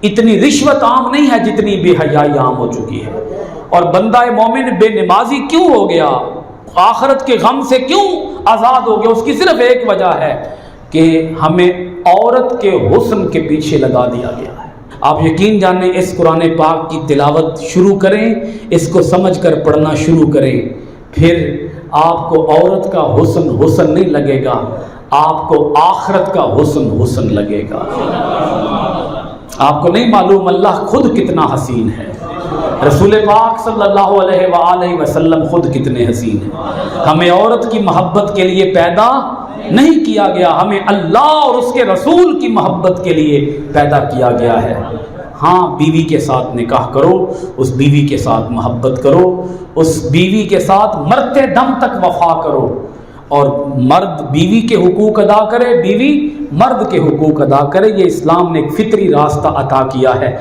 اتنی رشوت عام نہیں ہے جتنی بے حیائی عام ہو چکی ہے۔ اور بندہ مومن بے نمازی کیوں ہو گیا، آخرت کے غم سے کیوں آزاد ہو گیا؟ اس کی صرف ایک وجہ ہے کہ ہمیں عورت کے حسن کے پیچھے لگا دیا گیا ہے۔ آپ یقین جانیں اس قرآن پاک کی تلاوت شروع کریں، اس کو سمجھ کر پڑھنا شروع کریں، پھر آپ کو عورت کا حسن حسن نہیں لگے گا، آپ کو آخرت کا حسن حسن لگے گا۔ آپ کو نہیں معلوم اللہ خود کتنا حسین ہے، رسول پاک صلی اللہ علیہ وآلہ وسلم خود کتنے حسین ہیں۔ ہمیں عورت کی محبت کے لیے پیدا نہیں کیا گیا، ہمیں اللہ اور اس کے رسول کی محبت کے لیے پیدا کیا گیا ہے۔ ہاں، بیوی کے ساتھ نکاح کرو، اس بیوی کے ساتھ محبت کرو، اس بیوی کے ساتھ مرتے دم تک وفا کرو، اور مرد بیوی کے حقوق ادا کرے، بیوی مرد کے حقوق ادا کرے۔ یہ اسلام نے ایک فطری راستہ عطا کیا ہے۔